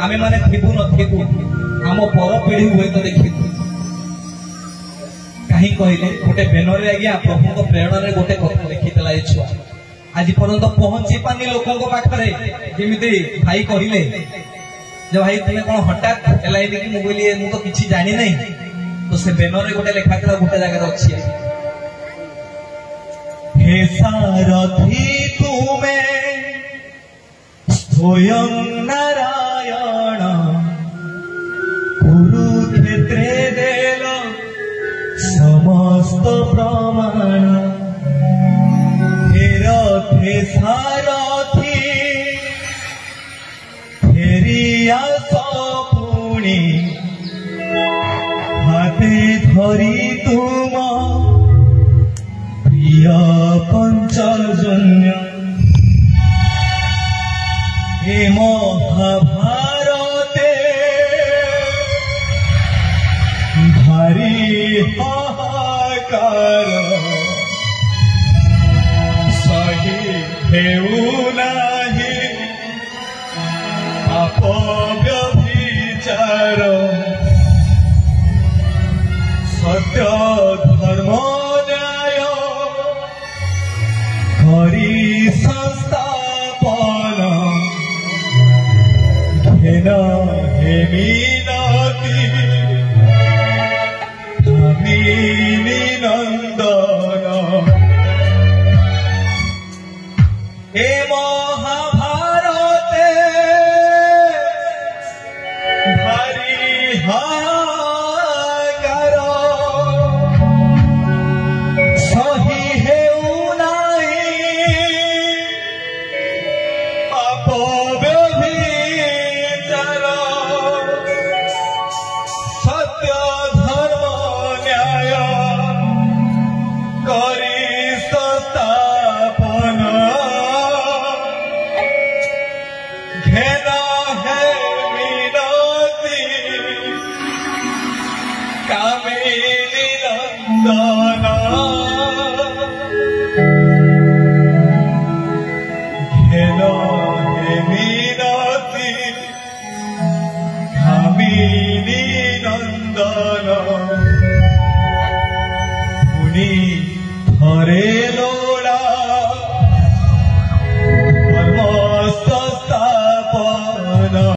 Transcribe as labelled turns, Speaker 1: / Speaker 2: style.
Speaker 1: आमे माने थिबु न थिबु आम पर पीढ़ी हुए तो देखि कहीं कहले गोटे बेनर आज्ञा प्रभु को प्रेरणा रे गोटे कथा लिखितला ए छुआ आज पर्यंत पहुंची पानी लोकों पाखरे जेमिति भाई कहले जो भाई तुम्हें कौन हठात एलआईडी की मोबाइल मु तो किसी जानी नहीं तो से बेनर रे गोटे लेखा था गोटे जगह अच्छी हे सारथी तुम्हें स्वयं नारायण कुरुक्षेत्रे देल समस्त प्रमाण हे रथे सारथी फेरिया पुणी हाथे धरी तुम प्रिय पंचजन्य हे महाभारते भारी हाहाकार सही हेउ नाही पाप व्यभिचार सत्य धर्म न्याय करी संस्थापन घेन हे मीनती धामिनी नंदन हे महाभारते भारी हाहाकार सही हेउ नाही पाप व्यभिचार सत्य धर्म न्याय करी संस्थापन घेन हे मीनती कामिनी नंदन घेन हे मीनती कामिनी नंदन